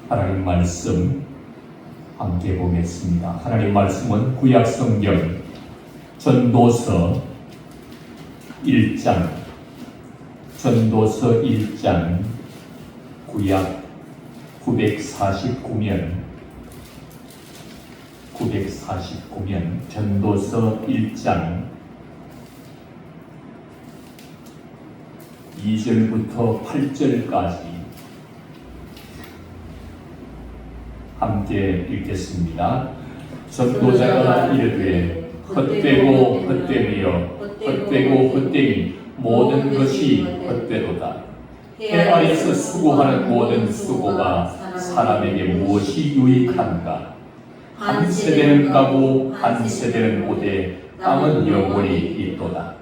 하나님 말씀 함께 보겠습니다. 하나님 말씀은 구약 성경 전도서 1장 구약 949면 전도서 1장 2절부터 8절까지 함께 읽겠습니다. 전도자가 이르되 헛되고 헛되며 헛되고 헛되니 모든 것이 헛되도다. 해 아래서 수고하는 모든 수고가 사람에게 무엇이 유익한가? 한 세대는 가고 한 세대는 오되 땅은 영원히 있도다.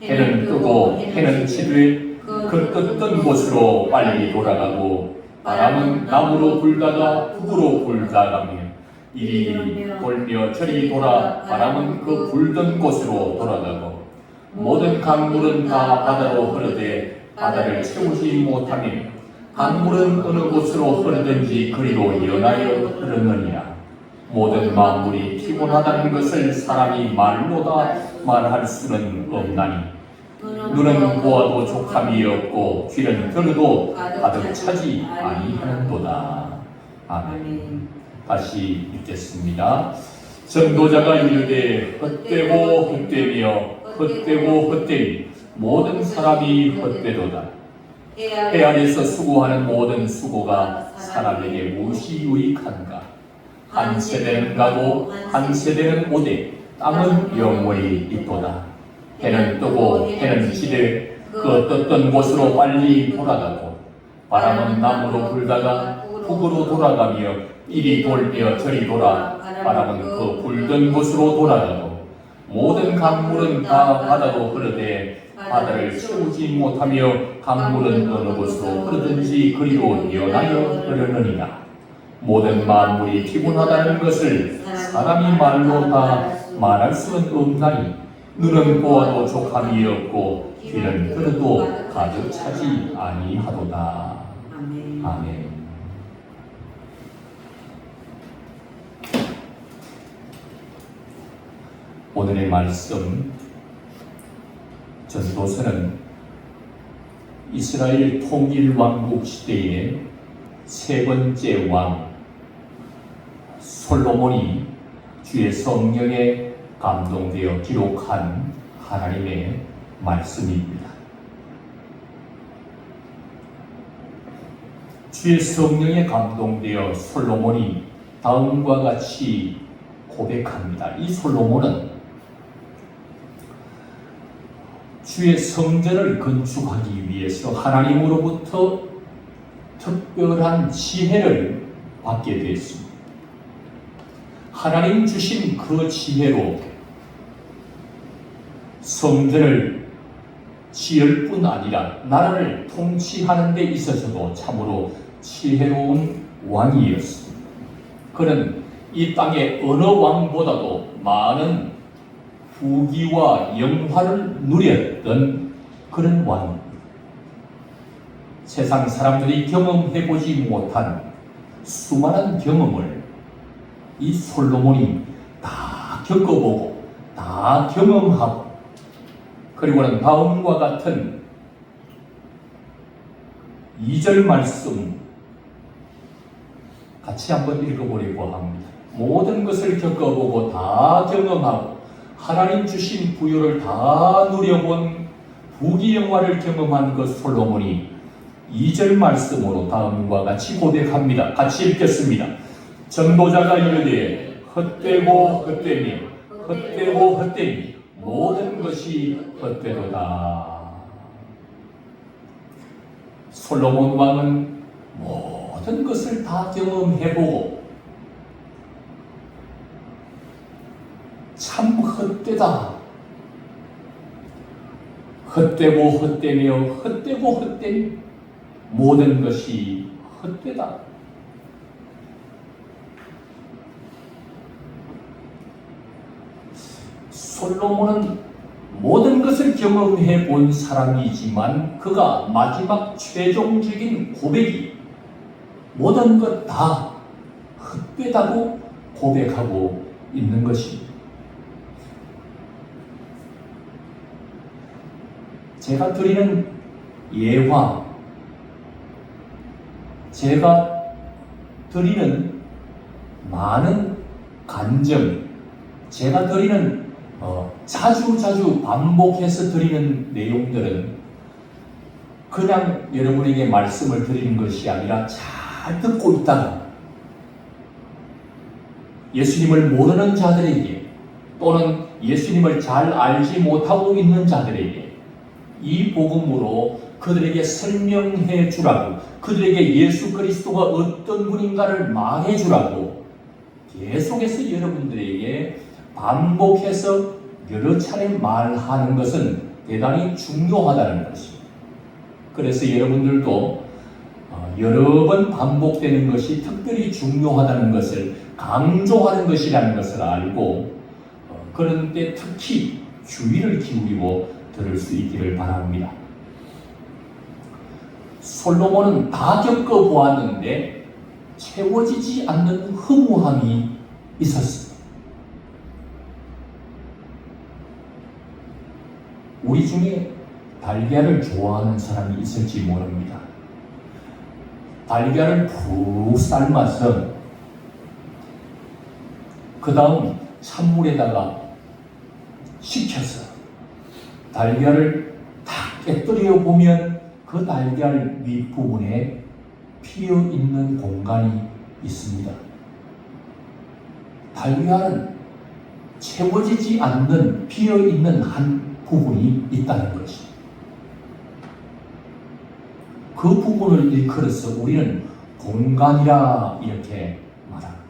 해는 뜨고 해는 지되 그 떴던 곳으로 빨리 돌아가고 바람은 남으로 불다가 북으로 불다가며 이리 돌며 저리 돌아 바람은 그 불던 곳으로 돌아가고 모든 강물은 다 바다로 흐르되 바다를 채우지 못하며 강물은 어느 곳으로 흐르든지 그리로 연하여 흐르느니라. 모든 만물이 피곤하다는 것을 사람이 말로 다 말할 수는 없나니 눈은 보아도 족함이 없고 귀는 들어도 가득 차지 아니하는도다. 아멘. 다시 읽겠습니다. 전도자가 이르되 헛되고 헛되며 헛되고 헛되니 모든 사람이 헛되도다. 해 아래서 수고하는 모든 수고가 사람에게 무엇이 유익한가? 한 세대는 가고 한 세대는 오되 땅은 영원히 있도다. 해는 뜨고 해는 지되 그 떴던 곳으로 빨리 돌아가고 바람은 남으로 불다가 북으로 돌아가며 이리 돌며 저리 돌아 바람은 그 불던 곳으로 돌아가고 모든 강물은 다 바다로 흐르되 바다를 채우지 못하며 강물은 어느 곳으로 흐르든지 그리로 연하여 흐르느니라. 모든 만물이 피곤하다는 것을 사람이 말로 다 말할 수는 없나니 눈은 보아도 족함이 없고 귀는 들어도 가득 차지 아니하도다. 아멘. 오늘의 말씀 전도서는 이스라엘 통일 왕국 시대의 세 번째 왕 솔로몬이 주의 성령에 감동되어 기록한 하나님의 말씀입니다. 주의 성령에 감동되어 솔로몬이 다음과 같이 고백합니다. 이 솔로몬은 주의 성전을 건축하기 위해서 하나님으로부터 특별한 지혜를 받게 되었습니다. 하나님 주신 그 지혜로 성전을 지을 뿐 아니라 나라를 통치하는 데 있어서도 참으로 지혜로운 왕이었습니다. 그는 이 땅의 어느 왕보다도 많은 후기와 영화를 누렸던 그런 왕입니다. 세상 사람들이 경험해보지 못한 수많은 경험을 이 솔로몬이 다 겪어보고 다 경험하고 그리고는 다음과 같은 2절 말씀 같이 한번 읽어보려고 합니다. 모든 것을 겪어보고 다 경험하고 하나님 주신 부여를 다 누려본 부귀영화를 경험한 그 솔로몬이 2절 말씀으로 다음과 같이 고백합니다. 같이 읽겠습니다. 전도자가 이르되 헛되고 헛되며 헛되고 헛되니 모든 것이 헛되도다. 솔로몬 왕은 모든 것을 다 경험해보고 참 헛되다. 헛되고 헛되며 헛되고 헛되니 모든 것이 헛되다. 솔로몬은 모든 것을 경험해 본 사람이지만 그가 마지막 최종적인 고백이 모든 것 다 헛되다고 고백하고 있는 것입니다. 제가 드리는 예화, 제가 드리는 많은 간증, 제가 드리는 자주 반복해서 드리는 내용들은 그냥 여러분에게 말씀을 드리는 것이 아니라 잘 듣고 있다가 예수님을 모르는 자들에게 또는 예수님을 잘 알지 못하고 있는 자들에게 이 복음으로 그들에게 설명해 주라고, 그들에게 예수 그리스도가 어떤 분인가를 말해 주라고 계속해서 여러분들에게 반복해서 여러 차례 말하는 것은 대단히 중요하다는 것입니다. 그래서 여러분들도 여러 번 반복되는 것이 특별히 중요하다는 것을 강조하는 것이라는 것을 알고 그런데 특히 주의를 기울이고 들을 수 있기를 바랍니다. 솔로몬은 다 겪어보았는데 채워지지 않는 허무함이 있었습니다. 우리 중에 달걀을 좋아하는 사람이 있을지 모릅니다. 달걀을 푹 삶아서 그 다음 찬물에다가 식혀서 달걀을 탁 깨뜨려 보면 그 달걀 윗부분에 피어있는 공간이 있습니다. 달걀은 채워지지 않는 피어있는 한 부분이 있다는 것입니다. 그 부분을 일컬어서 우리는 공간이라 이렇게 말합니다.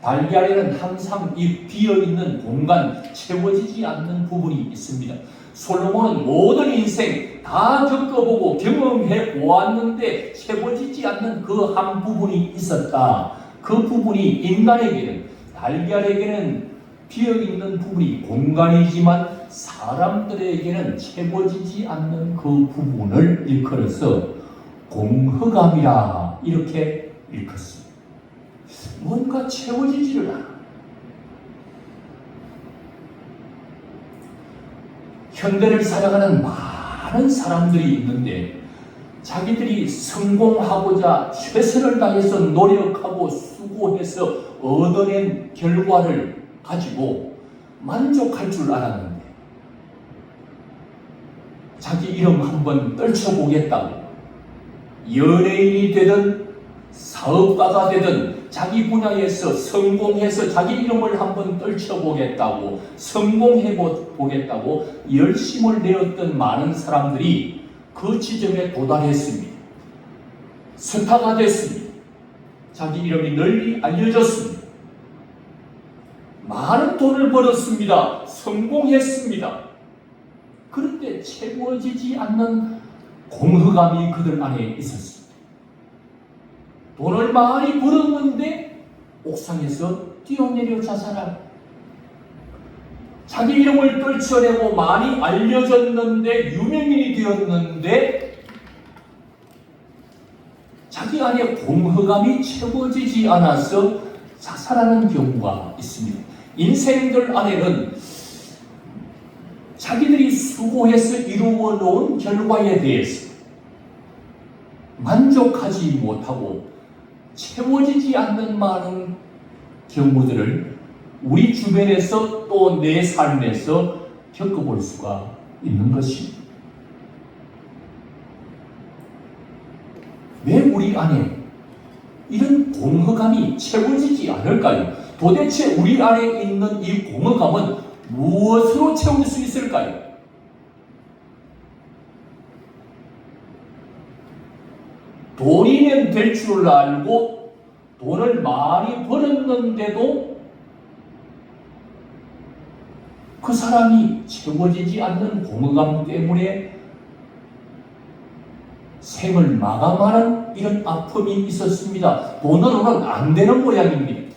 달걀에는 항상 이 비어있는 공간, 채워지지 않는 부분이 있습니다. 솔로몬은 모든 인생 다 겪어보고 경험해 보았는데 채워지지 않는 그 한 부분이 있었다. 그 부분이 인간에게는, 달걀에게는 비어있는 부분이 공간이지만 사람들에게는 채워지지 않는 그 부분을 일컬어서 공허감이라 이렇게 일컫습니다. 뭔가 채워지지를 않아. 현대를 살아가는 많은 사람들이 있는데 자기들이 성공하고자 최선을 다해서 노력하고 수고해서 얻어낸 결과를 가지고 만족할 줄 알았는데 자기 이름 한번 떨쳐보겠다고 연예인이 되든 사업가가 되든 자기 분야에서 성공해서 자기 이름을 한번 떨쳐보겠다고 성공해보겠다고 열심을 내었던 많은 사람들이 그 지점에 도달했습니다. 스타가 됐습니다. 자기 이름이 널리 알려졌습니다. 많은 돈을 벌었습니다. 성공했습니다. 그런데 채워지지 않는 공허감이 그들 안에 있었습니다. 돈을 많이 벌었는데 옥상에서 뛰어내려 자살하고 자기 이름을 떨쳐내고 많이 알려졌는데 유명인이 되었는데 자기 안에 공허감이 채워지지 않아서 자살하는 경우가 있습니다. 인생들 안에는 자기들이 수고해서 이루어 놓은 결과에 대해서 만족하지 못하고 채워지지 않는 많은 경우들을 우리 주변에서 또 내 삶에서 겪어볼 수가 있는 것입니다. 왜 우리 안에 이런 공허감이 채워지지 않을까요? 도대체 우리 안에 있는 이 공허감은 무엇으로 채울 수 있을까요? 돈이면 될 줄 알고 돈을 많이 벌었는데도 그 사람이 채워지지 않는 공허감 때문에 생을 마감하는 이런 아픔이 있었습니다. 돈으로는 안 되는 모양입니다.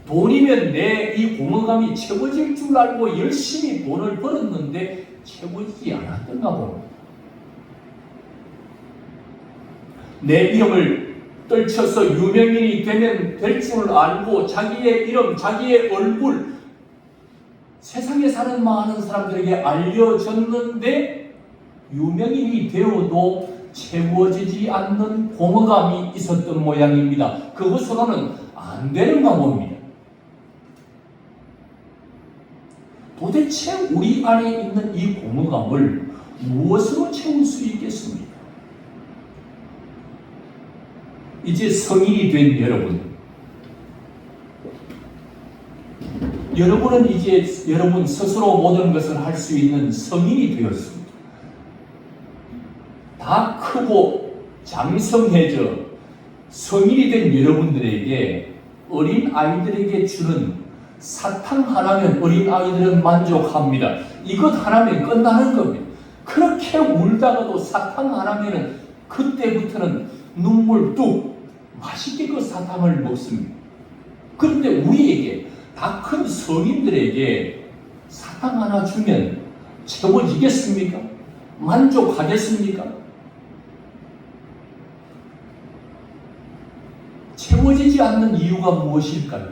돈이면 내 이 공허감이 채워질 줄 알고 열심히 돈을 벌었는데 채워지지 않았던가 봅니다. 내 이름을 떨쳐서 유명인이 되면 될 줄 알고 자기의 이름, 자기의 얼굴 세상에 사는 많은 사람들에게 알려졌는데 유명인이 되어도 채워지지 않는 공허감이 있었던 모양입니다. 그것으로는 안 되는가 봅니다. 도대체 우리 안에 있는 이 공허감을 무엇으로 채울 수 있겠습니까? 이제 성인이 된 여러분은 이제 여러분 스스로 모든 것을 할 수 있는 성인이 되었습니다. 다 크고 장성해져 성인이 된 여러분들에게 어린 아이들에게 주는 사탕 하나면 어린 아이들은 만족합니다. 이것 하나면 끝나는 겁니다. 그렇게 울다가도 사탕 하나면은 그때부터는 눈물 뚝 맛있게 그 사탕을 먹습니다. 그런데 우리에게 다 큰 성인들에게 사탕 하나 주면 채워지겠습니까? 만족하겠습니까? 채워지지 않는 이유가 무엇일까요?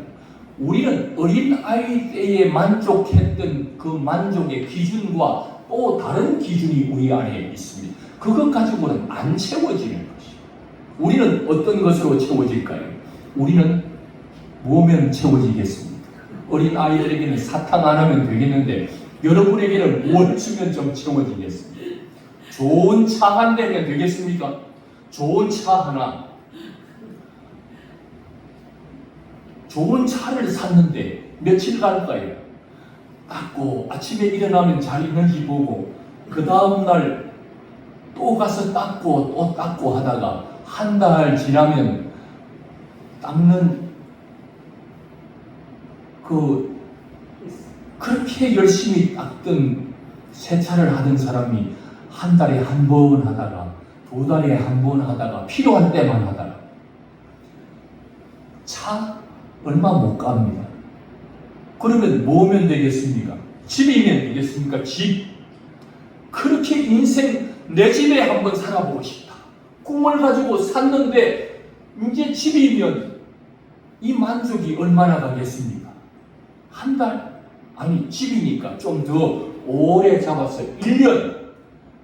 우리는 어린아이 때에 만족했던 그 만족의 기준과 또 다른 기준이 우리 안에 있습니다. 그것 가지고는 안 채워지는 것이죠. 우리는 어떤 것으로 채워질까요? 우리는 뭐면 채워지겠습니까? 어린아이들에게는 사탕 안 하면 되겠는데 여러분에게는 뭘 주면 좀 채워지겠습니까? 좋은 차 한 대면 되겠습니까? 좋은 차 하나. 좋은 차를 샀는데 며칠 갈까요? 닦고 아침에 일어나면 잘 있는지 보고 그 다음날 또 가서 닦고 또 닦고 하다가 한 달 지나면 닦는 그렇게 열심히 닦던 세차를 하던 사람이 한 달에 한 번 하다가 두 달에 한 번 하다가 필요한 때만 하다가 차 얼마 못 갑니다. 그러면 뭐면 되겠습니까? 집이면 되겠습니까? 집. 그렇게 인생 내 집에 한번 살아보고 싶다. 꿈을 가지고 샀는데 이제 집이면 이 만족이 얼마나 가겠습니까? 한 달? 아니 집이니까 좀 더 오래 잡아서 1년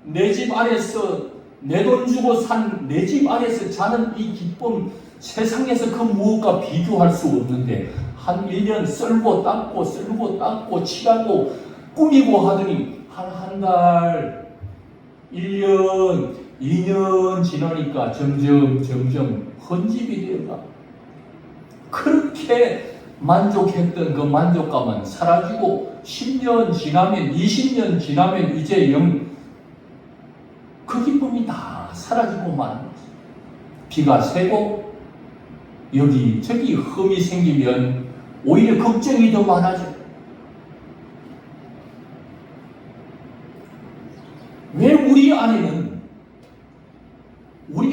내 집 안에서 내 돈 주고 산 내 집 안에서 자는 이 기쁨 세상에서 그 무엇과 비교할 수 없는데 한 1년 썰고 닦고 칠하고 꾸미고 하더니 한 달 1년 2년 지나니까 점점 헌집이 되어가 그렇게 만족했던 그 만족감은 사라지고 10년 지나면 20년 지나면 이제 그 기쁨이 다 사라지고 마는 거죠. 비가 새고 여기저기 흠이 생기면 오히려 걱정이 더 많아져요. 왜 우리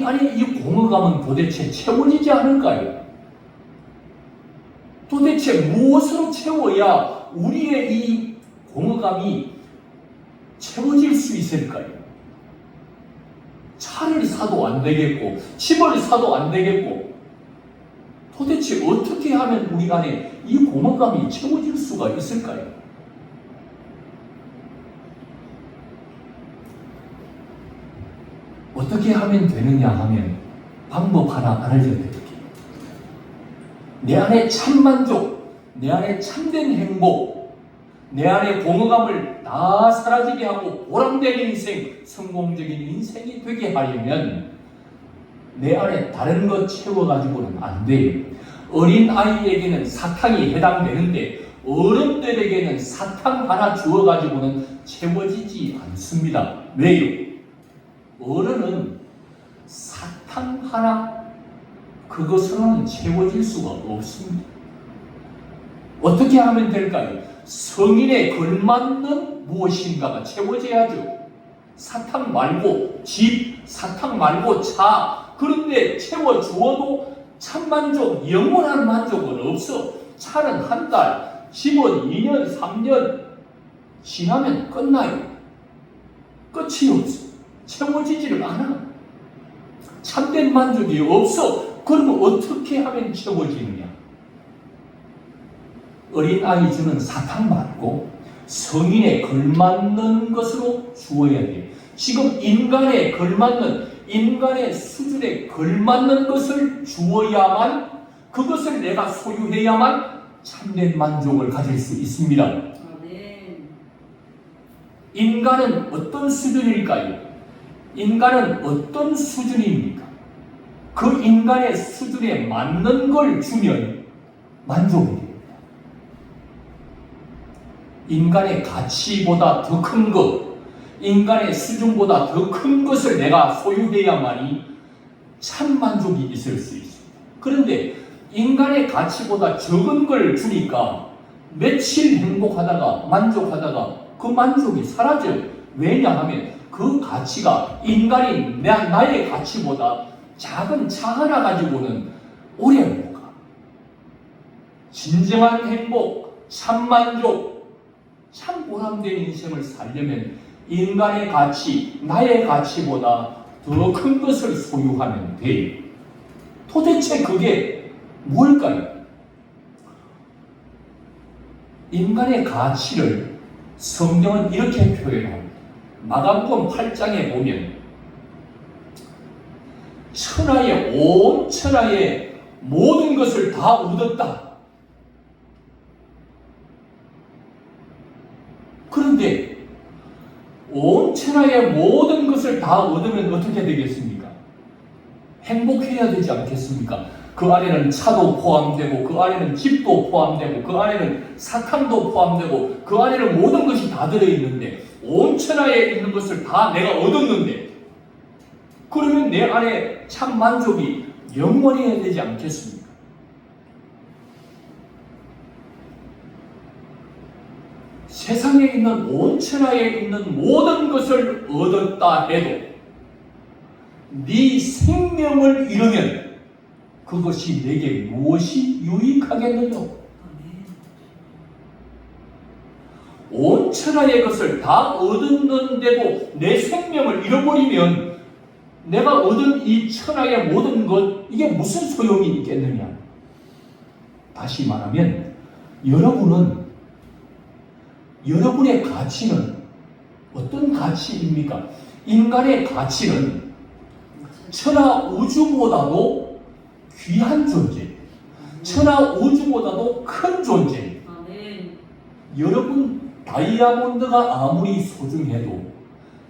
안에 이 공허감은 도대체 채워지지 않을까요? 도대체 무엇으로 채워야 우리의 이 공허감이 채워질 수 있을까요? 차를 사도 안 되겠고 집을 사도 안 되겠고 도대체 어떻게 하면 우리 안에 이 공허감이 채워질 수가 있을까요? 어떻게 하면 되느냐 하면 방법 하나 알려드릴게요. 내 안에 참만족, 내 안에 참된 행복, 내 안에 공허감을 다 사라지게 하고 보람된 인생, 성공적인 인생이 되게 하려면 내 안에 다른 것 채워가지고는 안 돼요. 어린아이에게는 사탕이 해당되는데 어른들에게는 사탕 하나 주어가지고는 채워지지 않습니다. 왜요? 어른은 사탕 하나 그것으로는 채워질 수가 없습니다. 어떻게 하면 될까요? 성인에 걸맞는 무엇인가가 채워져야죠. 사탕 말고 집, 사탕 말고 차, 그런데 채워주어도 참만족, 영원한 만족은 없어. 차는 한 달, 집은 2년, 3년 지나면 끝나요. 끝이 없어. 채워지지를 않아. 참된 만족이 없어. 그러면 어떻게 하면 채워지느냐? 어린아이 주는 사탕 말고 성인에 걸맞는 것으로 주어야 돼. 지금 인간에 걸맞는, 인간의 수준에 걸맞는 것을 주어야만, 그것을 내가 소유해야만 참된 만족을 가질 수 있습니다. 인간은 어떤 수준일까요? 인간은 어떤 수준입니까? 그 인간의 수준에 맞는 걸 주면 만족이 됩니다. 인간의 가치보다 더 큰 것, 인간의 수준보다 더 큰 것을 내가 소유해야만이 참 만족이 있을 수 있습니다. 그런데 인간의 가치보다 적은 걸 주니까 며칠 행복하다가 만족하다가 그 만족이 사라져요. 왜냐하면 그 가치가 인간인 나의 가치보다 작은 차 하나 가지고는 오래 못 가. 진정한 행복, 참 만족, 참 보람된 인생을 살려면 인간의 가치, 나의 가치보다 더 큰 것을 소유하면 돼요. 도대체 그게 뭘까요? 인간의 가치를 성경은 이렇게 표현합니다. 마가복음 8장에 보면 온 천하의 모든 것을 다 얻었다. 그런데 온 천하의 모든 것을 다 얻으면 어떻게 되겠습니까? 행복해야 되지 않겠습니까? 그 안에는 차도 포함되고, 그 안에는 집도 포함되고, 그 안에는 사탕도 포함되고, 그 안에는 모든 것이 다 들어있는데, 온 천하에 있는 것을 다 내가 얻었는데, 그러면 내 안에 참 만족이 영원해야 되지 않겠습니까? 세상에 있는 온 천하에 있는 모든 것을 얻었다 해도 네 생명을 잃으면 그것이 내게 무엇이 유익하겠느냐? 온 천하의 것을 다 얻었는데도 내 생명을 잃어버리면 내가 얻은 이 천하의 모든 것, 이게 무슨 소용이 있겠느냐? 다시 말하면 여러분의 가치는 어떤 가치입니까? 인간의 가치는 천하 우주보다도 귀한 존재, 천하 우주보다도 큰 존재. 여러분 다이아몬드가 아무리 소중해도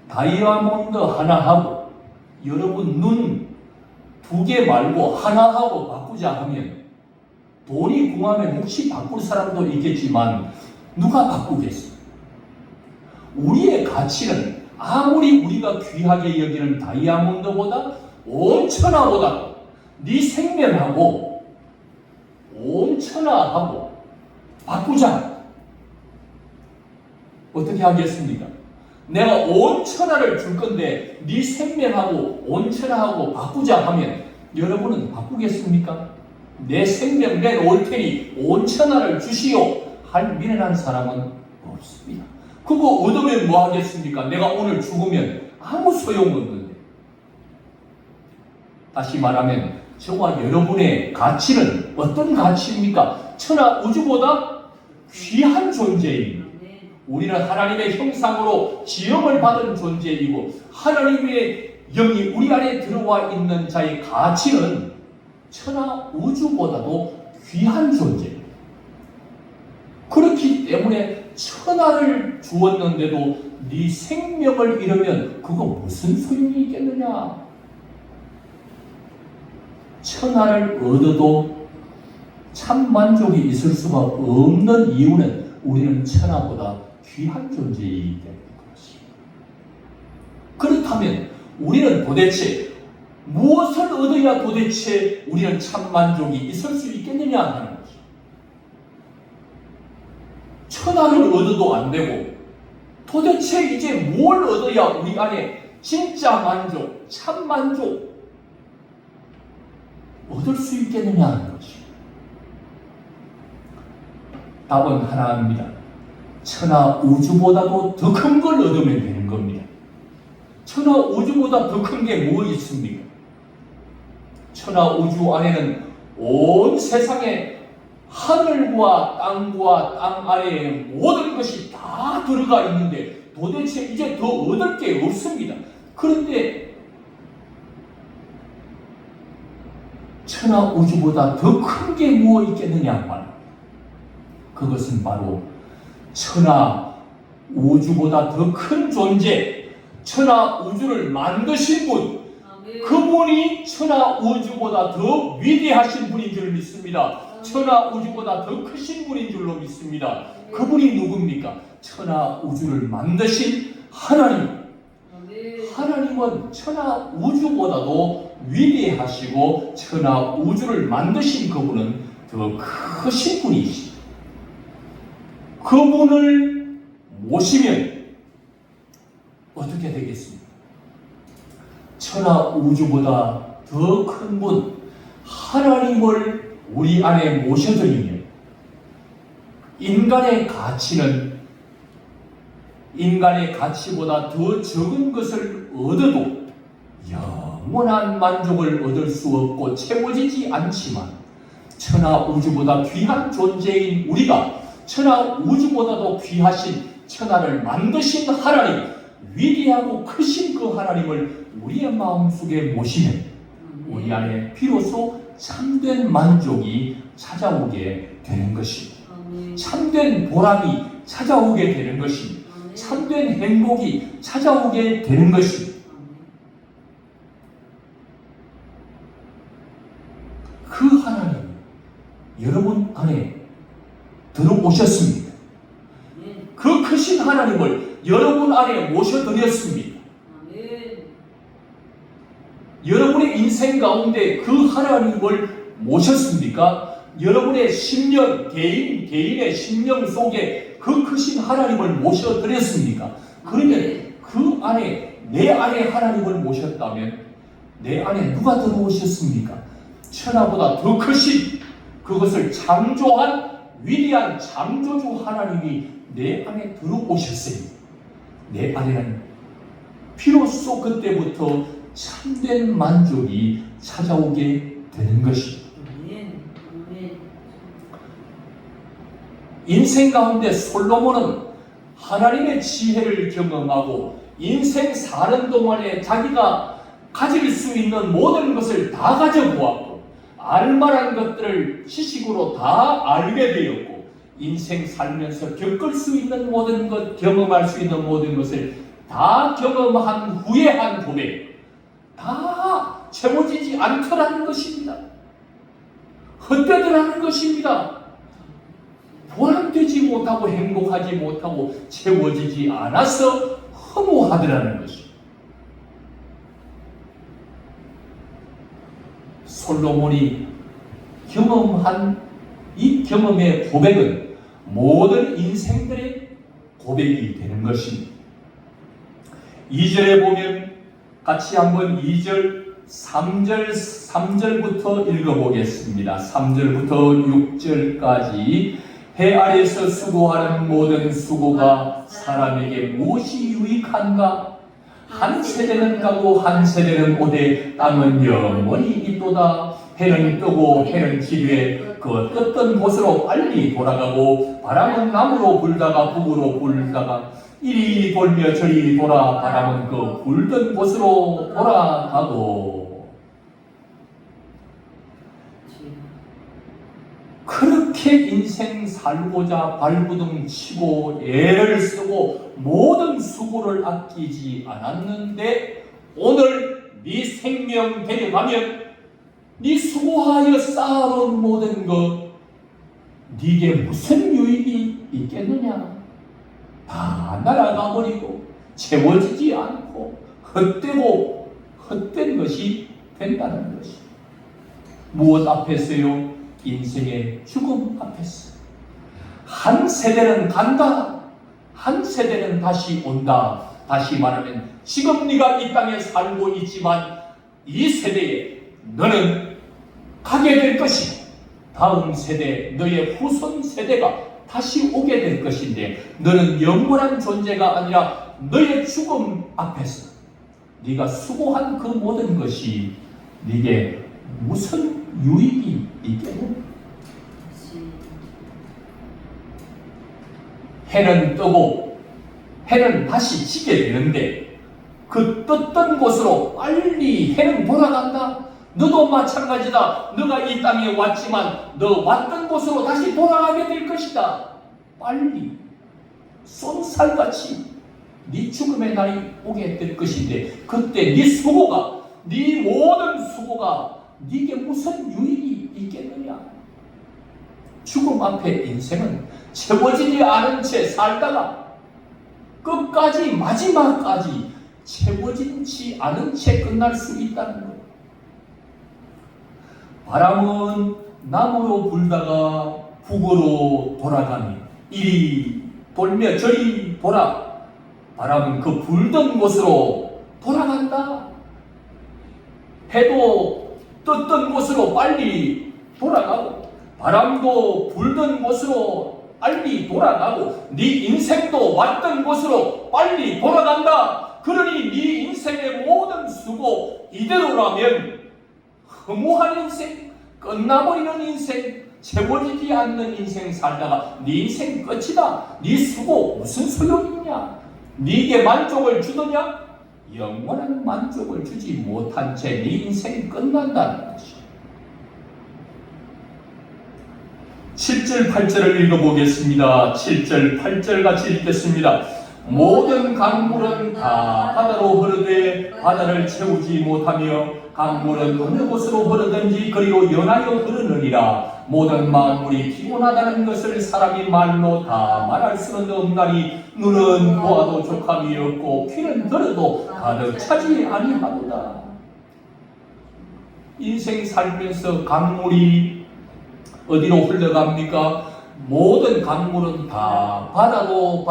다이아몬드 하나하고 여러분 눈 2개 말고 하나하고 바꾸자 하면 돈이 궁하면 혹시 바꿀 사람도 있겠지만 누가 바꾸겠어요? 우리의 가치는 아무리 우리가 귀하게 여기는 다이아몬드보다 온 천하보다 네 생명하고 온 천하하고 바꾸자. 어떻게 하겠습니까? 내가 온 천하를 줄 건데 네 생명하고 온 천하하고 바꾸자 하면 여러분은 바꾸겠습니까? 내 생명 내놓을 테니 온 천하를 주시오 할 미련한 사람은 없습니다. 그거 얻으면 뭐 하겠습니까? 내가 오늘 죽으면 아무 소용없는데. 다시 말하면 저와 여러분의 가치는 어떤 가치입니까? 천하 우주보다 귀한 존재입니다. 우리는 하나님의 형상으로 지음을 받은 존재이고 하나님의 영이 우리 안에 들어와 있는 자의 가치는 천하 우주보다도 귀한 존재입니다. 그렇기 때문에 천하를 주었는데도 네 생명을 잃으면 그거 무슨 소용이 있겠느냐? 천하를 얻어도 참 만족이 있을 수가 없는 이유는 우리는 천하보다 귀한 존재이기 때문에 그렇습니다. 그렇다면 우리는 도대체 무엇을 얻어야 도대체 우리는 참 만족이 있을 수 있겠느냐 하는 거죠. 천하를 얻어도 안 되고 도대체 이제 뭘 얻어야 우리 안에 진짜 만족, 참 만족 얻을 수 있겠느냐 하는 것이. 답은 하나입니다. 천하 우주보다도 더 큰 걸 얻으면 되는 겁니다. 천하 우주보다 더 큰 게 뭐 있습니까? 천하 우주 안에는 온 세상에 하늘과 땅과 땅 아래에 모든 것이 다 들어가 있는데 도대체 이제 더 얻을 게 없습니다. 그런데 천하 우주보다 더 큰 게 무엇 있겠느냐 말. 그것은 바로 천하 우주보다 더 큰 존재, 천하 우주를 만드신 분, 그분이 천하 우주보다 더 위대하신 분인 줄 믿습니다. 천하 우주보다 더 크신 분인 줄로 믿습니다. 그분이 누굽니까? 천하 우주를 만드신 하나님. 하나님은 천하 우주보다도 위대하시고 천하 우주를 만드신 그분은 더 크신 분이십니다. 그분을 모시면 어떻게 되겠습니까? 천하 우주보다 더 큰 분 하나님을 우리 안에 모셔드리면 인간의 가치보다 더 적은 것을 얻어도 영원한 만족을 얻을 수 없고 채워지지 않지만 천하 우주보다 귀한 존재인 우리가 천하 우주보다도 귀하신 천하를 만드신 하나님, 위대하고 크신 그 하나님을 우리의 마음속에 모시면 우리 안에 비로소 참된 만족이 찾아오게 되는 것입니다. 참된 보람이 찾아오게 되는 것입니다. 참된 행복이 찾아오게 되는 것입니다. 그 하나님 여러분 안에 들어오셨습니다. 그 크신 하나님을 여러분 안에 모셔드렸습니다. 여러분의 인생 가운데 그 하나님을 모셨습니까? 여러분의 심령, 개인의 심령 속에 그 크신 하나님을 모셔드렸습니까? 그러면 그 안에, 내 안에 하나님을 모셨다면 내 안에 누가 들어오셨습니까? 천하보다 더 크신 그것을 창조한 위대한 창조주 하나님이 내 안에 들어오셨어요. 내 안에는 비로소 그때부터 참된 만족이 찾아오게 되는 것입니다. 인생 가운데 솔로몬은 하나님의 지혜를 경험하고 인생 사는 동안에 자기가 가질 수 있는 모든 것을 다 가져보았고 알만한 것들을 지식으로 다 알게 되었고 인생 살면서 겪을 수 있는 모든 것, 경험할 수 있는 모든 것을 다 경험한 후에 한 고백, 다 채워지지 않더라는 것입니다. 헛되더라는 것입니다. 보람되지 못하고 행복하지 못하고 채워지지 않아서 허무하더라는 것입니다. 솔로몬이 경험한 이 경험의 고백은 모든 인생들의 고백이 되는 것입니다. 2절에 보면 같이 한번 2절, 3절부터 읽어보겠습니다. 3절부터 6절까지 해 아래서 수고하는 모든 수고가 사람에게 무엇이 유익한가? 한 세대는 가고 한 세대는 오되 땅은 영원히 있도다. 해는 뜨고 해는 지류에 그 떴던 곳으로 빨리 돌아가고 바람은 남으로 불다가 북으로 불다가 이리 돌며 저리 돌아 바람은 그 불던 곳으로 돌아가고. 그렇게 인생 살고자 발부둥 치고 애를 쓰고 모든 수고를 아끼지 않았는데 오늘 네 생명 데려가면 네 수고하여 쌓아놓은 모든 것 네게 무슨 유익이 있겠느냐? 다 날아가 버리고 채워지지 않고 헛되고 헛된 것이 된다는 것이 무엇 앞에서요? 인생의 죽음 앞에서. 한 세대는 간다. 한 세대는 다시 온다. 다시 말하면 지금 네가 이 땅에 살고 있지만 이 세대에 너는 가게 될 것이고 다음 세대, 너의 후손 세대가 다시 오게 될 것인데 너는 영원한 존재가 아니라 너의 죽음 앞에서 네가 수고한 그 모든 것이 네게 무슨 유익이 있겠노? 해는 뜨고 해는 다시 지게 되는데 그 떴던 곳으로 빨리 해는 돌아간다. 너도 마찬가지다. 너가 이 땅에 왔지만 너 왔던 곳으로 다시 돌아가게 될 것이다. 빨리 쏜살같이 네 죽음의 날이 오게 될 것인데 그때 네 수고가, 네 모든 수고가 네게 무슨 유익이 있겠느냐? 죽음 앞에 인생은 채워지지 않은 채 살다가 끝까지 마지막까지 채워지지 않은 채 끝날 수 있다는 것. 바람은 남으로 불다가 북으로 돌아가니 이리 돌며 저리 돌아. 바람은 그 불던 곳으로 돌아간다. 해도 떴던 곳으로 빨리 돌아가고 바람도 불던 곳으로 빨리 돌아가고 네 인생도 왔던 곳으로 빨리 돌아간다. 그러니 네 인생의 모든 수고 이대로라면 허무한 인생, 끝나버리는 인생, 채워지지 않는 인생 살다가 네 인생 끝이다. 네 수고 무슨 소용이냐? 네게 만족을 주더냐? 영원한 만족을 주지 못한 채 네 인생 끝난다는 것이야. 7절 8절을 읽어보겠습니다. 7절 8절 같이 읽겠습니다. 모든 강물은 다 바다로 흐르되 바다를 채우지 못하며 강물은 어느 곳으로 흐르든지 그리로 연하여 흐르느니라. 모든 만물이 피곤하다는 것을 사람이 말로 다 말할 수는 없나니 눈은 보아도 족함이 없고 귀는 들어도 가득 차지 아니하도다. 인생 살면서 강물이 어디로 흘러갑니까? 모든 강물은 다 바다로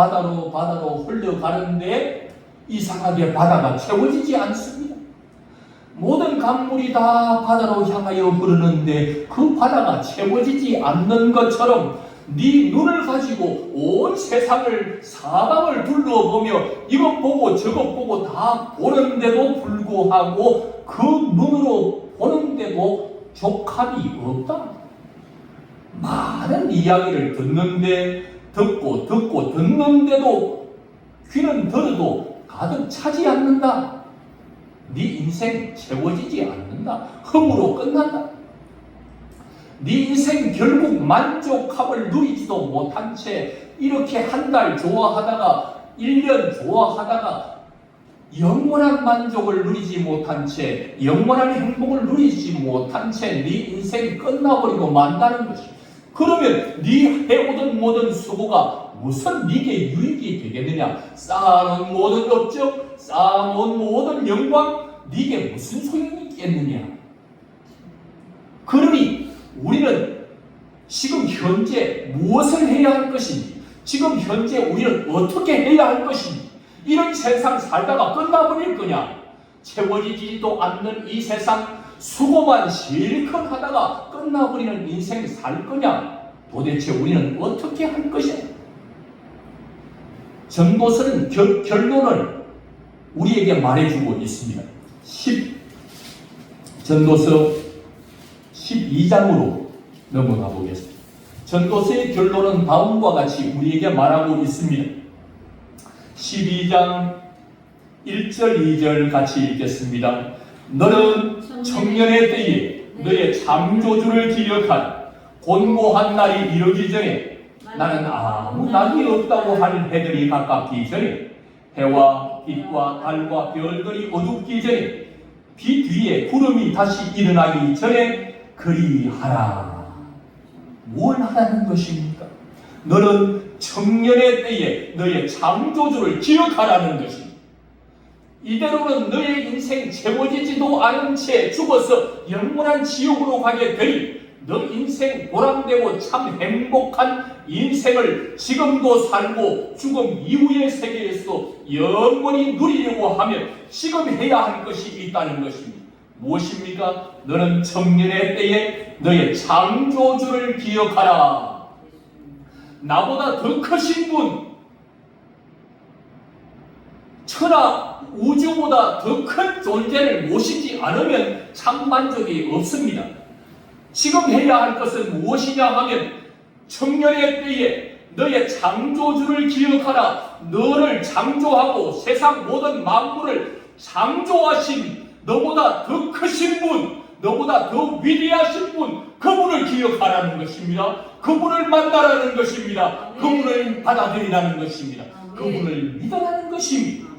흘러가는데 이상하게 바다가 채워지지 않습니다. 모든 강물이 다 바다로 향하여 흐르는데 그 바다가 채워지지 않는 것처럼 네 눈을 가지고 온 세상을 사방을 둘러보며 이것 보고 저것 보고 다 보는데도 불구하고 그 눈으로 보는데도 족함이 없다. 많은 이야기를 듣고 듣는데도 귀는 들어도 가득 차지 않는다. 네 인생 채워지지 않는다. 흠으로 끝난다. 네 인생 결국 만족함을 누리지도 못한 채 이렇게 한 달 좋아하다가 1년 좋아하다가 영원한 만족을 누리지 못한 채 영원한 행복을 누리지 못한 채 네 인생이 끝나버리고 만다는 것이다. 그러면 네 해오던 모든 수고가 무슨 네게 유익이 되겠느냐? 쌓아놓은 모든 업적, 쌓아놓은 모든 영광, 네게 무슨 소용이 있겠느냐? 그러니 우리는 지금 현재 무엇을 해야 할 것인지, 지금 현재 우리는 어떻게 해야 할 것인지, 이런 세상 살다가 끝나버릴 거냐? 채워지지도 않는 이 세상 수고만 실컷 하다가 끝나버리는 인생 살 거냐? 도대체 우리는 어떻게 할 것이냐? 전도서는 결론을 우리에게 말해주고 있습니다. 전도서 12장으로 넘어가 보겠습니다. 전도서의 결론은 다음과 같이 우리에게 말하고 있습니다. 12장 1절 2절 같이 읽겠습니다. 너는 청년의 때에 너의 창조주를 기억하라. 곤고한 날이 이르기 전에 나는 아무 낙이 없다고 할 해들이 가깝기 전에 해와 빛과 달과 별들이 어둡기 전에 빛 위에 구름이 다시 일어나기 전에 그리하라. 뭘 하라는 것입니까? 너는 청년의 때에 너의 창조주를 기억하라는 것입니다. 이대로는 너의 인생 채워지지도 않은 채 죽어서 영원한 지옥으로 가게 되니 너 인생 보람되고 참 행복한 인생을 지금도 살고 죽음 이후의 세계에서 영원히 누리려고 하면 지금 해야 할 것이 있다는 것입니다. 무엇입니까? 너는 청년의 때에 너의 창조주를 기억하라. 나보다 더 크신 분, 천하 우주보다 더 큰 존재를 모시지 않으면 참 만족이 없습니다. 지금 해야 할 것은 무엇이냐 하면 청년의 때에 너의 창조주를 기억하라. 너를 창조하고 세상 모든 만물을 창조하신 너보다 더 크신 분, 너보다 더 위대하신 분, 그분을 기억하라는 것입니다. 그분을 만나라는 것입니다. 그분을 받아들이라는 것입니다. 그분을 믿어라는 것입니다.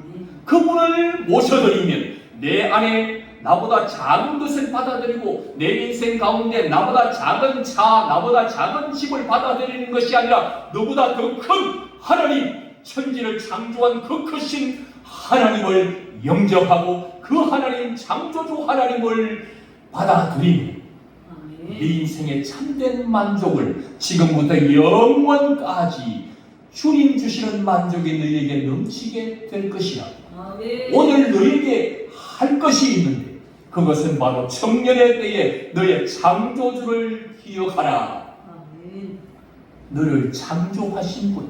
그분을 모셔드리면 내 안에 나보다 작은 것을 받아들이고 내 인생 가운데 나보다 작은 차, 나보다 작은 집을 받아들이는 것이 아니라 너보다 더 큰 하나님, 천지를 창조한 그 크신 하나님을 영접하고 그 하나님, 창조주 하나님을 받아들이며 네 인생의 참된 만족을 지금부터 영원까지 주님 주시는 만족이 너희에게 넘치게 될 것이라. 오늘 너희에게 할 것이 있는데 그것은 바로 청년의 때에 너의 창조주를 기억하라. 너를 창조하신 분,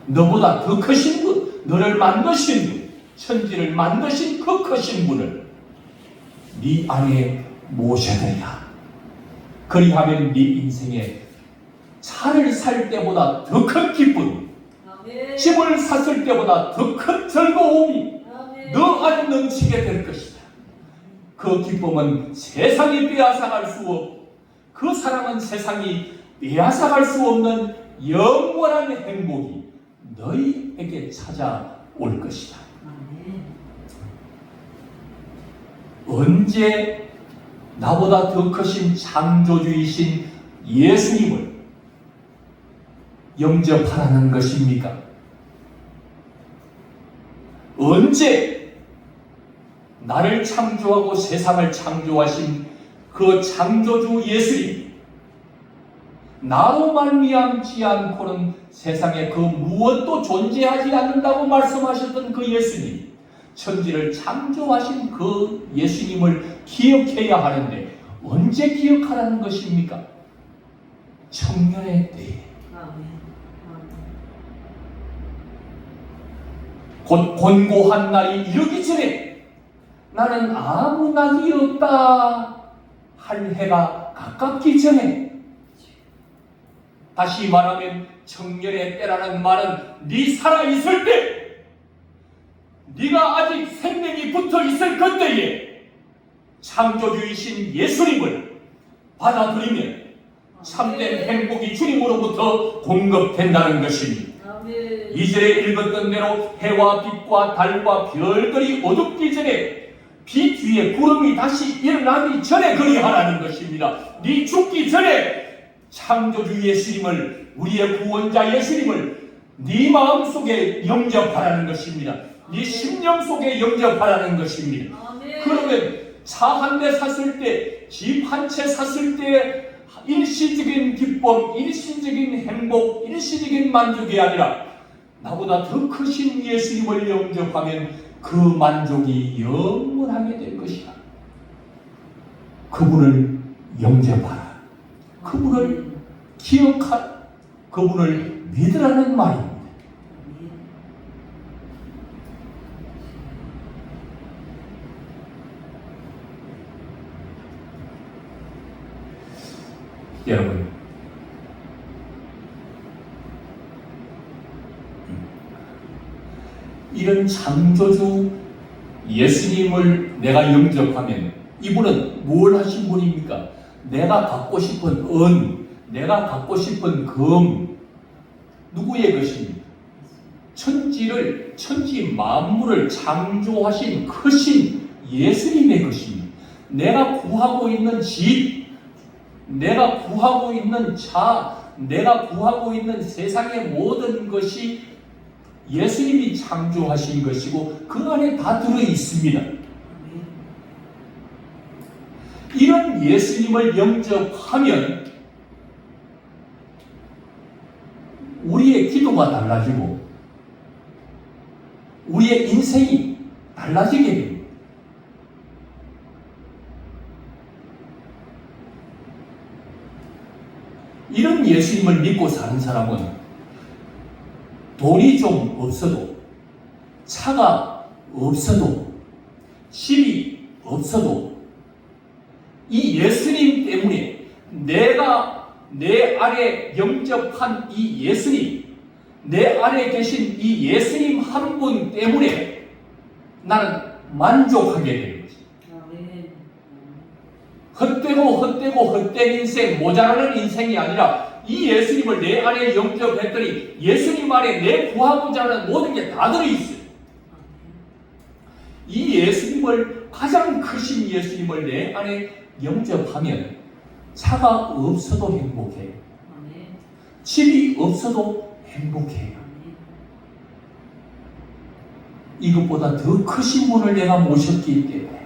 너보다 더 크신 분, 너를 만드신 분, 천지를 만드신 그 크신 분을 네 안에 모셔들라. 그리하면 네 인생에 차를 살 때보다 더 큰 기쁨, 집을 샀을 때보다 더 큰 즐거움이 너 안에 넘치게 될 것이다. 그 기쁨은 세상이 빼앗아갈 수 없고 그 사랑은 세상이 빼앗아갈 수 없는 영원한 행복이 너희에게 찾아올 것이다. 언제 나보다 더 크신 창조주이신 예수님을 영접하라는 것입니까? 언제 나를 창조하고 세상을 창조하신 그 창조주 예수님, 나로 말미암지 않고는 세상에 그 무엇도 존재하지 않는다고 말씀하셨던 그 예수님, 천지를 창조하신 그 예수님을 기억해야 하는데 언제 기억하라는 것입니까? 청년의 때에, 곧 곤고한 날이 이르기 전에 나는 아무 낙이 없다 할 해가 가깝기 전에, 다시 말하면 청년의 때라는 말은 네 살아있을 때, 네가 아직 생명이 붙어있을 그때에 창조주이신 예수님을 받아들이면 참된 행복이 주님으로부터 공급된다는 것입니다. 2절에 읽었던 대로 해와 빛과 달과 별들이 어둡기 전에, 빛 위에 구름이 다시 일어나기 전에 그리하라는 것입니다. 네 죽기 전에 창조주 예수님을, 우리의 구원자 예수님을 네 마음속에 영접하라는 것입니다. 네 심령 속에 영접하라는 것입니다. 그러면 차 한 대 샀을 때, 집 한 채 샀을 때 일시적인 기쁨, 일시적인 행복, 일시적인 만족이 아니라 나보다 더 크신 예수님을 영접하면 그 만족이 영원하게 될 것이다. 그분을 영접하라. 그분을 기억하라. 그분을 믿으라는 말입니다. 여러분, 이런 창조주 예수님을 내가 영접하면 이분은 뭘 하신 분입니까? 내가 갖고 싶은 은, 내가 갖고 싶은 금, 누구의 것입니까? 천지 만물을 창조하신 크신 예수님의 것입니다. 내가 구하고 있는 집, 내가 구하고 있는 차, 내가 구하고 있는 세상의 모든 것이 예수님이 창조하신 것이고 그 안에 다 들어 있습니다. 이런 예수님을 영접하면 우리의 기도가 달라지고 우리의 인생이 달라지게 됩니다. 이런 예수님을 믿고 사는 사람은 돈이 좀 없어도, 차가 없어도, 집이 없어도 이 예수님 때문에 내가 내 안에 영접한 이 예수님, 내 안에 계신 이 예수님 한 분 때문에 나는 만족하게 되는 것입니다. 헛된 인생, 모자라는 인생이 아니라 이 예수님을 내 안에 영접했더니 예수님 안에 내 구하고자 하는 모든 게 다 들어있어요. 이 예수님을, 가장 크신 예수님을 내 안에 영접하면 차가 없어도 행복해요. 집이 없어도 행복해요. 이것보다 더 크신 분을 내가 모셨기 때문에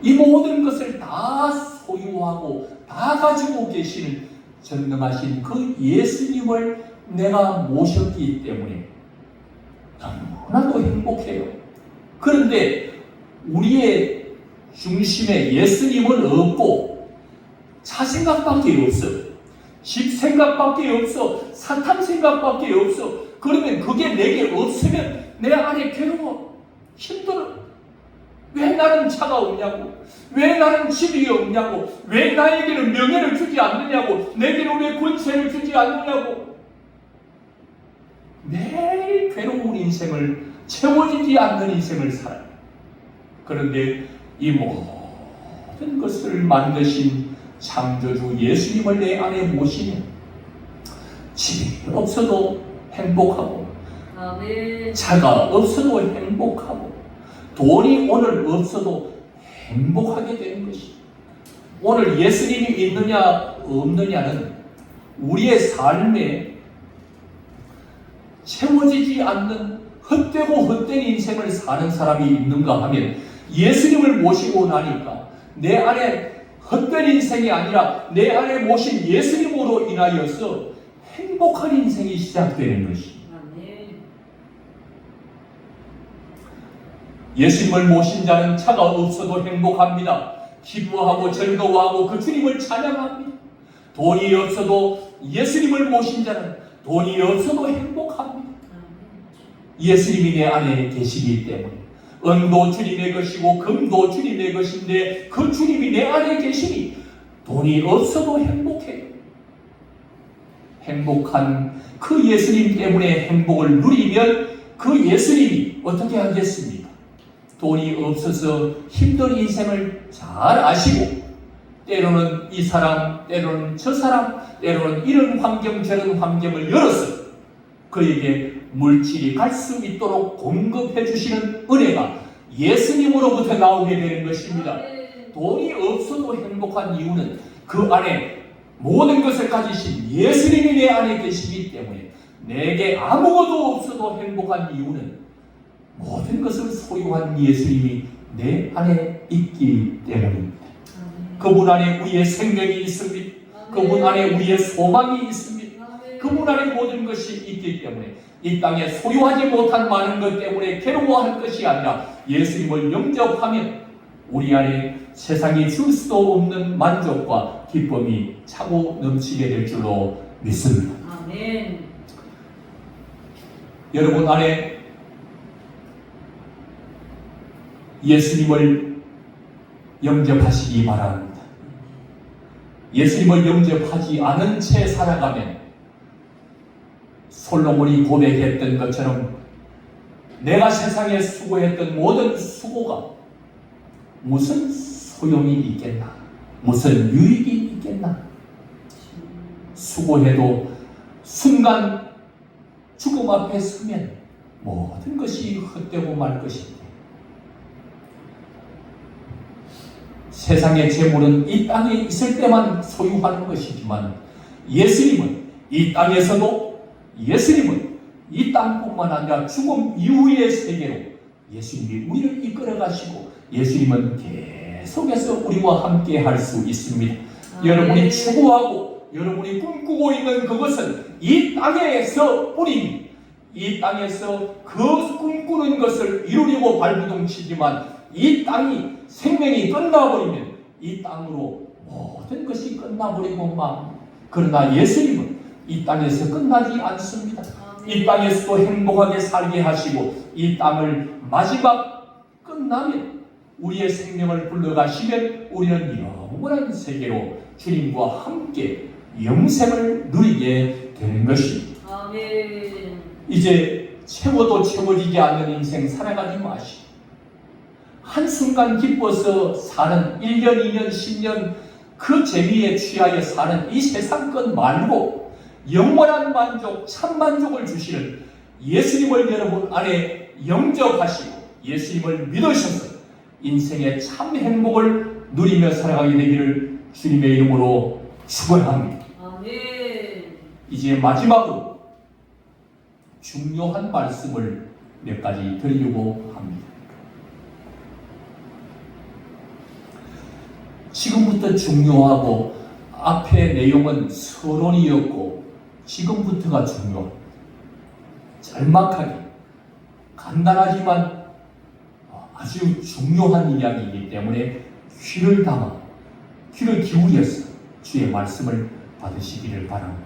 이 모든 것을 다 소유하고 다 가지고 계시는 전능하신 그 예수님을 내가 모셨기 때문에 너무나도 행복해요. 그런데 우리의 중심에 예수님은 없고 차 생각밖에 없어, 집 생각밖에 없어, 사탕 생각밖에 없어. 그러면 그게 내게 없으면 내 안에 괴로워, 힘들어. 왜 나는 차가 없냐고, 왜 나는 집이 없냐고, 왜 나에게는 명예를 주지 않느냐고, 내게는 왜 권세를 주지 않느냐고. 매일 괴로운 인생을, 채워지지 않는 인생을 살아요. 그런데 이 모든 것을 만드신 창조주 예수님을 내 안에 모시면 집이 없어도 행복하고, 차가 없어도 행복하고, 돈이 오늘 없어도 행복하게 되는 것입니다. 오늘 예수님이 있느냐 없느냐는 우리의 삶에 채워지지 않는 헛되고 헛된 인생을 사는 사람이 있는가 하면, 예수님을 모시고 나니까 내 안에 헛된 인생이 아니라 내 안에 모신 예수님으로 인하여서 행복한 인생이 시작되는 것입니다. 예수님을 모신 자는 차가 없어도 행복합니다. 기뻐하고 즐거워하고 그 주님을 찬양합니다. 돈이 없어도 예수님을 모신 자는 돈이 없어도 행복합니다. 예수님이 내 안에 계시기 때문에 은도 주님의 것이고 금도 주님의 것인데 그 주님이 내 안에 계시니 돈이 없어도 행복해요. 행복한 그 예수님 때문에 행복을 누리면 그 예수님이 어떻게 하겠습니까? 돈이 없어서 힘든 인생을 잘 아시고 때로는 이 사람, 때로는 저 사람, 때로는 이런 환경 저런 환경을 열어서 그에게 물질이 갈 수 있도록 공급해 주시는 은혜가 예수님으로부터 나오게 되는 것입니다. 돈이 없어도 행복한 이유는 그 안에 모든 것을 가지신 예수님이 내 안에 계시기 때문에, 내게 아무것도 없어도 행복한 이유는 모든 것을 소유한 예수님이 내 안에 있기 때문입니다. 그분 안에 우리의 생명이 있습니다. 그분 안에 우리의 소망이 있습니다. 그분 안에 모든 것이 있기 때문에 이 땅에 소유하지 못한 많은 것 때문에 괴로워할 것이 아니라 예수님을 영접하면 우리 안에 세상이 줄 수도 없는 만족과 기쁨이 차고 넘치게 될 줄로 믿습니다. 아멘. 여러분 안에 예수님을 영접하시기 바랍니다. 예수님을 영접하지 않은 채 살아가면 솔로몬이 고백했던 것처럼 내가 세상에 수고했던 모든 수고가 무슨 소용이 있겠나? 무슨 유익이 있겠나? 수고해도 순간 죽음 앞에 서면 모든 것이 헛되고 말 것인데, 세상의 재물은 이 땅에 있을 때만 소유하는 것이지만 예수님은 이 땅에서도, 예수님은 이 땅뿐만 아니라 죽음 이후의 세계로 예수님이 우리를 이끌어 가시고 예수님은 계속해서 우리와 함께 할 수 있습니다. 여러분이 추구하고 여러분이 꿈꾸고 있는 그것은 이 땅에서 뿐입니다. 이 땅에서 그 꿈꾸는 것을 이루려고 발부둥치지만 이 땅이, 생명이 끝나버리면 이 땅으로 모든 것이 끝나버리고 막. 그러나 예수님은 이 땅에서 끝나지 않습니다. 이 땅에서도 행복하게 살게 하시고 이 땅을 마지막 끝나면 우리의 생명을 불러가시면 우리는 영원한 세계로 주님과 함께 영생을 누리게 되는 것입니다. 아멘. 이제 채워도 채워지지 않는 인생 살아가지 마시고 한순간 기뻐서 사는 1년, 2년, 10년 그 재미에 취하여 사는 이 세상 것 말고 영원한 만족, 참 만족을 주시는 예수님을 여러분 안에 영접하시고 예수님을 믿으셔서 인생의 참 행복을 누리며 살아가게 되기를 주님의 이름으로 축원합니다. 아멘. 이제 마지막으로 중요한 말씀을 몇 가지 드리려고 합니다. 지금부터 중요하고 앞의 내용은 서론이었고 지금부터가 중요합니다. 짤막하게 간단하지만 아주 중요한 이야기이기 때문에 귀를 담아 귀를 기울여서 주의 말씀을 받으시기를 바랍니다.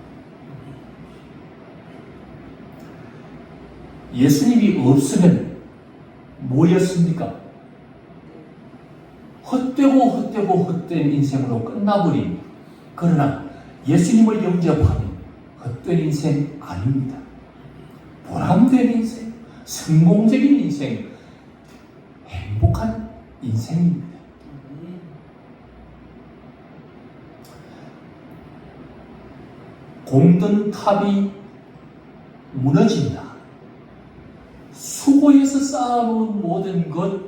예수님이 없으면 뭐였습니까? 헛된 인생으로 끝나버립니다. 그러나 예수님을 영접하면 헛된 인생 아닙니다. 보람된 인생, 성공적인 인생, 행복한 인생입니다. 공든 탑이 무너진다. 수고해서 쌓아놓은 모든 것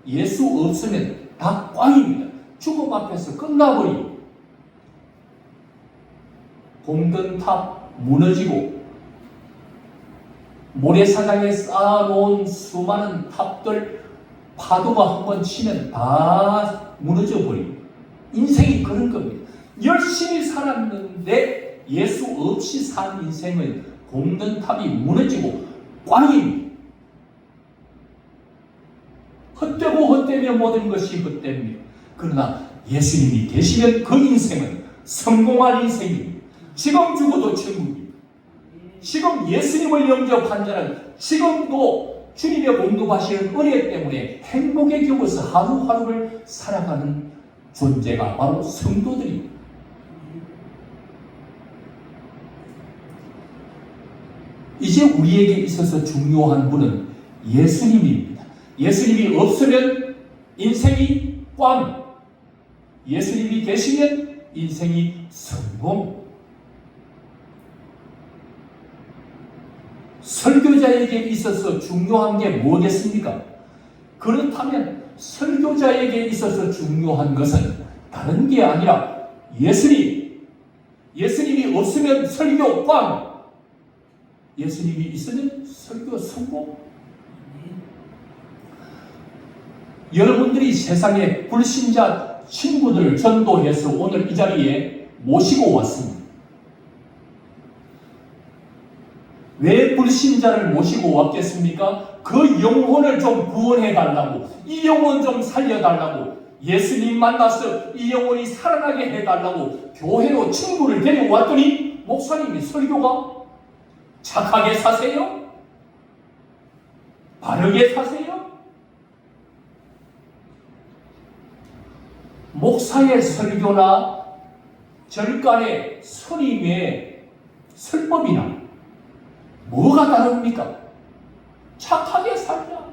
예수 없으면 다 꽝입니다. 죽음 앞에서 끝나버립니다. 공든 탑 무너지고 모래사장에 쌓아놓은 수많은 탑들 파도가 한번 치면 다 무너져 버립니다. 인생이 그런 겁니다. 열심히 살았는데 예수 없이 산 인생은 공든 탑이 무너지고 꽝입니다. 헛되고 헛되며 모든 것이 헛됩니다. 그러나 예수님이 계시면 그 인생은 성공한 인생입니다. 지금 죽어도 천국입니다. 지금 예수님을 영접한 자는 지금도 주님의 공급하시는 은혜 때문에 행복에 겨워서 하루하루를 살아가는 존재가 바로 성도들입니다. 이제 우리에게 있어서 중요한 분은 예수님입니다. 예수님이 없으면 인생이 꽝, 예수님이 계시면 인생이 성공. 설교자에게 있어서 중요한 게 뭐겠습니까? 그렇다면 설교자에게 있어서 중요한 것은 다른 게 아니라 예수님이 없으면 설교 꽝, 예수님이 있으면 설교 성공. 여러분들이 세상의 불신자 친구들을 전도해서 오늘 이 자리에 모시고 왔습니다. 왜 불신자를 모시고 왔겠습니까? 그 영혼을 좀 구원해달라고, 이 영혼 좀 살려달라고, 예수님 만나서 이 영혼이 살아나게 해달라고 교회로 친구를 데려왔더니 목사님이 설교가 착하게 사세요? 바르게 사세요? 목사의 설교나 절간의 스님의 설법이나 뭐가 다릅니까? 착하게 살자,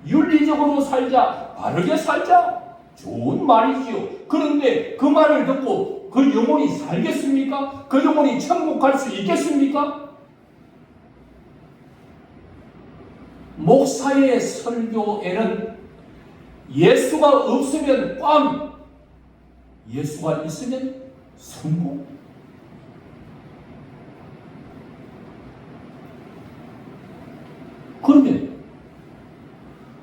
윤리적으로 살자, 바르게 살자, 좋은 말이지요. 그런데 그 말을 듣고 그 영혼이 살겠습니까? 그 영혼이 천국 갈 수 있겠습니까? 목사의 설교에는 예수가 없으면 꽝, 예수가 있으면 성공. 그러면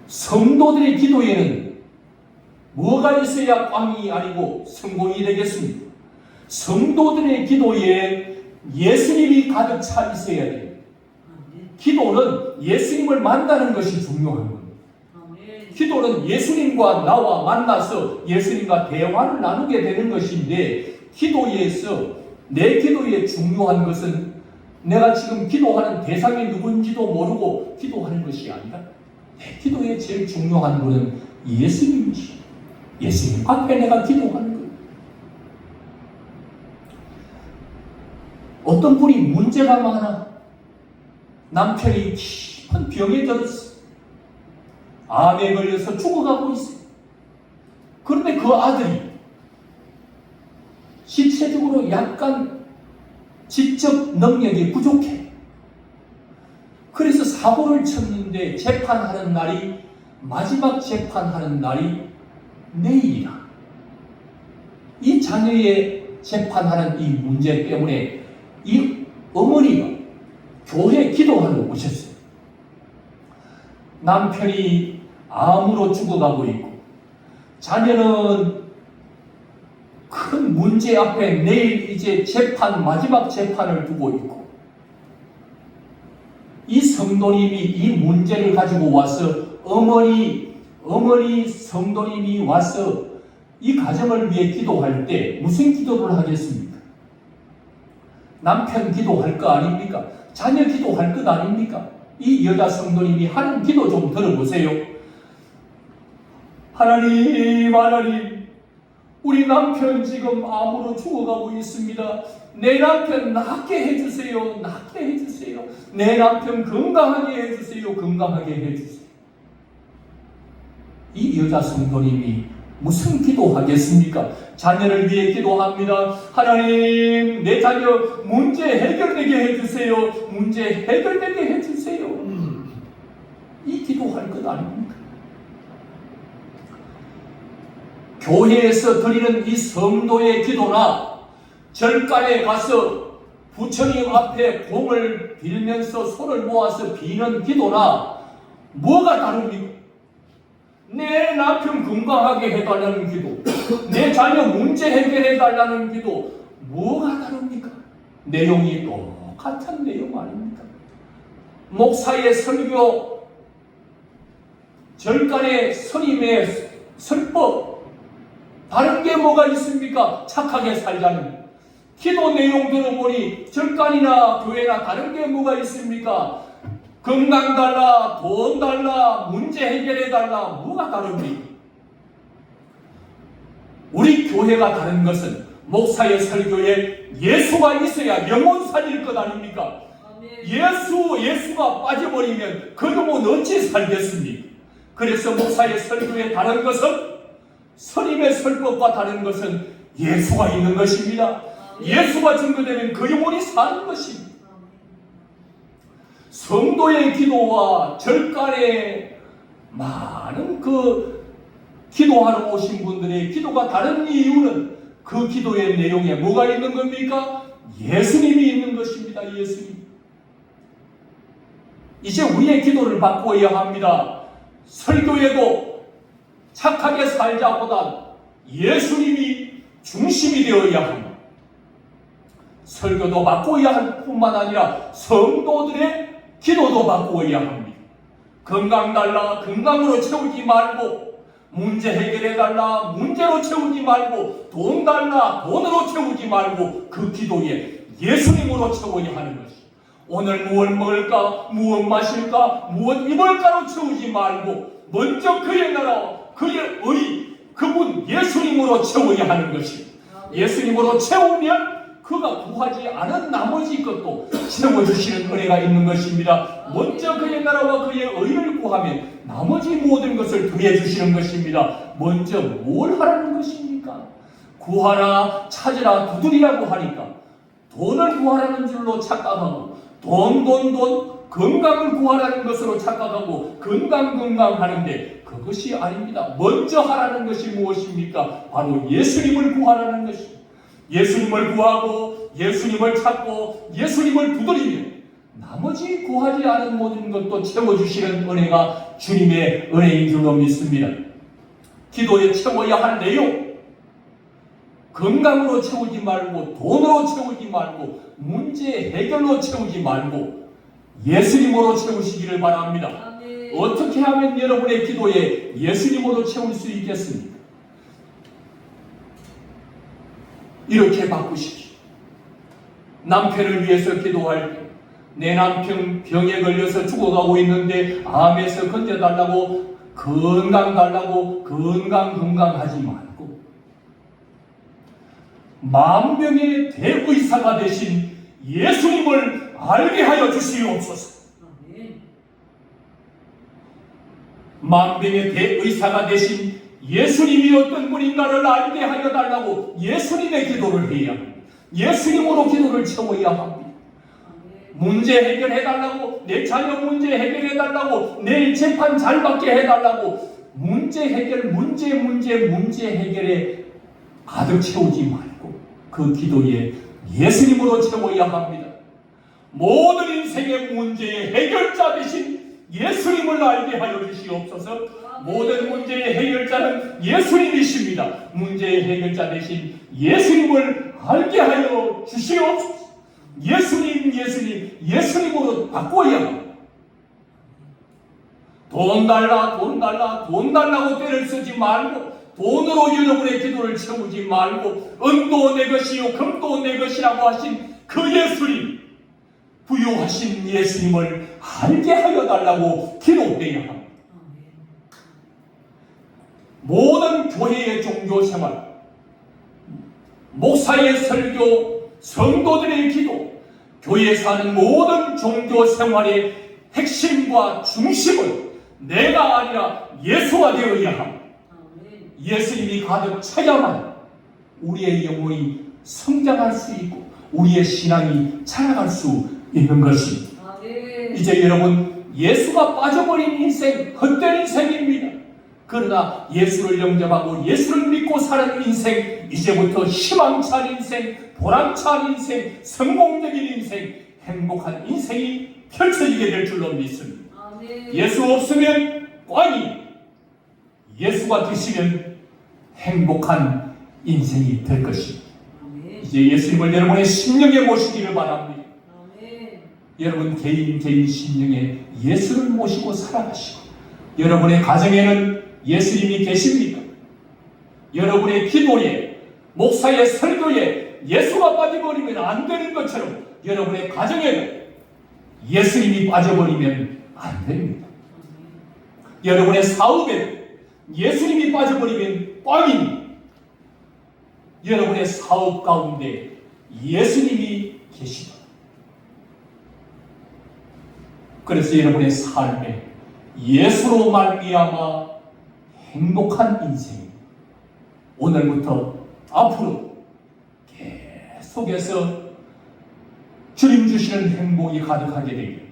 성도들의 기도에는 뭐가 있어야 꽝이 아니고 성공이 되겠습니까? 성도들의 기도에 예수님이 가득 차 있어야 돼요. 기도는 예수님을 만나는 것이 중요한 겁니다. 기도는 예수님과 나와 만나서 예수님과 대화를 나누게 되는 것인데, 기도에서 내 기도에 중요한 것은 내가 지금 기도하는 대상이 누군지도 모르고 기도하는 것이 아니라 내 기도에 제일 중요한 분은 예수님이시죠. 예수님 앞에 내가 기도하는 거예요. 어떤 분이 문제가 많아. 남편이 깊은 병에 들었어. 암에 걸려서 죽어가고 있어요. 그런데 그 아들이 신체적으로 약간 지적 능력이 부족해. 그래서 사고를 쳤는데 재판하는 날이, 마지막 재판하는 날이 내일이다. 이 자녀의 재판하는 이 문제 때문에 이 어머니가 교회 기도하러 오셨어요. 남편이 암으로 죽어가고 있고 자녀는 큰 문제 앞에 내일 이제 마지막 재판을 두고 있고, 이 성도님이 이 문제를 가지고 와서 어머니 성도님이 와서 이 가정을 위해 기도할 때 무슨 기도를 하겠습니까? 남편 기도할 거 아닙니까? 자녀 기도할 것 아닙니까? 이 여자 성도님이 하는 기도 좀 들어보세요. 하나님, 우리 남편 지금 암으로 죽어가고 있습니다. 내 남편 낫게 해주세요. 내 남편 건강하게 해주세요. 이 여자 성도님이 무슨 기도하겠습니까? 자녀를 위해 기도합니다. 하나님, 내 자녀 문제 해결되게 해주세요. 이 기도할 것 아닙니까? 교회에서 드리는 이 성도의 기도나 절간에 가서 부처님 앞에 공을 빌면서 손을 모아서 비는 기도나 뭐가 다릅니까? 내 남편 건강하게 해달라는 기도, 내 자녀 문제 해결해달라는 기도, 뭐가 다릅니까? 내용이 똑같은 내용 아닙니까? 목사의 설교, 절간의 스님의 설법, 다른 게 뭐가 있습니까? 착하게 살자는. 기도 내용 들어보니 절간이나 교회나 다른 게 뭐가 있습니까? 건강 달라, 돈 달라, 문제 해결해 달라, 뭐가 다릅니까? 우리 교회가 다른 것은 목사의 설교에 예수가 있어야 영혼 살릴 것 아닙니까? 예수가 빠져버리면 그놈은 어찌 살겠습니까? 그래서 목사의 설교에 다른 것은, 스님의 설법과 다른 것은 예수가 있는 것입니다. 예수가 증거되면 그 영혼이 사는 것입니다. 성도의 기도와 절간에 많은 기도하러 오신 분들의 기도가 다른 이유는 그 기도의 내용에 뭐가 있는 겁니까? 예수님이 있는 것입니다. 예수님. 이제 우리의 기도를 바꾸어야 합니다. 설교에도 착하게 살자보다 예수님이 중심이 되어야 합니다. 설교도 바꾸어야 할 뿐만 아니라 성도들의 기도도 바꾸어야 합니다. 건강 달라, 건강으로 채우지 말고, 문제 해결해 달라, 문제로 채우지 말고, 돈 달라, 돈으로 채우지 말고, 그 기도에 예수님으로 채워야 하는 것이. 오늘 무엇 먹을까, 무엇 마실까, 무엇 입을까로 채우지 말고, 먼저 그의 나라와 그의 의, 그분 예수님으로 채워야 하는 것이. 예수님으로 채우면 그가 구하지 않은 나머지 것도 채워주시는 은혜가 있는 것입니다. 먼저 그의 나라와 그의 의를 구하면 나머지 모든 것을 더해주시는 것입니다. 먼저 뭘 하라는 것입니까? 구하라, 찾으라, 두드리라고 하니까 돈을 구하라는 줄로 착각하고, 돈, 건강을 구하라는 것으로 착각하고 건강 하는데 그것이 아닙니다. 먼저 하라는 것이 무엇입니까? 바로 예수님을 구하라는 것입니다. 예수님을 구하고 예수님을 찾고 예수님을 두드리면 나머지 구하지 않은 모든 것도 채워주시는 은혜가 주님의 은혜인 줄로 믿습니다. 기도에 채워야 할 내용, 건강으로 채우지 말고, 돈으로 채우지 말고, 문제 해결로 채우지 말고 예수님으로 채우시기를 바랍니다. 어떻게 하면 여러분의 기도에 예수님으로 채울 수 있겠습니까? 이렇게 바꾸십시오. 남편을 위해서 기도할 때, 내 남편 병에 걸려서 죽어가고 있는데 암에서 건져달라고 건강 달라고 건강하지 말고 만병의 대의사가 되신 예수님을 알게 하여 주시옵소서. 아멘. 만병의 대의사가 되신 예수님이 어떤 분인가를 알게 하여 달라고 예수님의 기도를 해야 합니다. 예수님으로 기도를 채워야 합니다. 문제 해결해달라고, 내 자녀 문제 해결해달라고, 내 재판 잘 받게 해달라고 문제 해결에 가득 채우지 말고 그 기도에 예수님으로 채워야 합니다. 모든 인생의 문제의 해결자 되신 예수님을 알게 하여 주시옵소서. 모든 문제의 해결자는 예수님이십니다. 문제의 해결자 되신 예수님을 알게 하여 주시옵소서. 예수님으로 바꿔야 합니다. 돈 달라고 때를 쓰지 말고, 돈으로 여러분의 기도를 채우지 말고, 은도 내 것이요 금도 내 것이라고 하신 그 예수님, 부유하신 예수님을 알게 하여 달라고 기도해야 합니다. 모든 교회의 종교생활, 목사의 설교, 성도들의 기도, 교회에서 하는 모든 종교생활의 핵심과 중심은 내가 아니라 예수가 되어야 합니다. 예수님이 가득 차야만 우리의 영혼이 성장할 수 있고 우리의 신앙이 자라갈 수 있는 것입니다. 이제 여러분, 예수가 빠져버린 인생, 헛된 인생입니다. 그러나 예수를 영접하고 예수를 믿고 사는 인생, 이제부터 희망찬 인생, 보람찬 인생, 성공적인 인생, 행복한 인생이 펼쳐지게 될 줄로 믿습니다. 예수 없으면 꽝이, 예수가 되시면 행복한 인생이 될 것입니다. 이제 예수님을 여러분의 심령에 모시기를 바랍니다. 여러분 개인 심령에 예수를 모시고 살아가시고, 여러분의 가정에는 예수님이 계십니까? 여러분의 기도에, 목사의 설교에 예수가 빠져버리면 안 되는 것처럼 여러분의 가정에는 예수님이 빠져버리면 안 됩니다. 여러분의 사업에 예수님이 빠져버리면 꽝입니다. 여러분의 사업 가운데 예수님이 계시다. 그래서 여러분의 삶에 예수로 말미암아 행복한 인생, 오늘부터 앞으로 계속해서 주님 주시는 행복이 가득하게 되길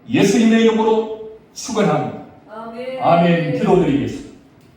예수님의 이름으로 축원합니다. 아멘. 기도드리겠습니다.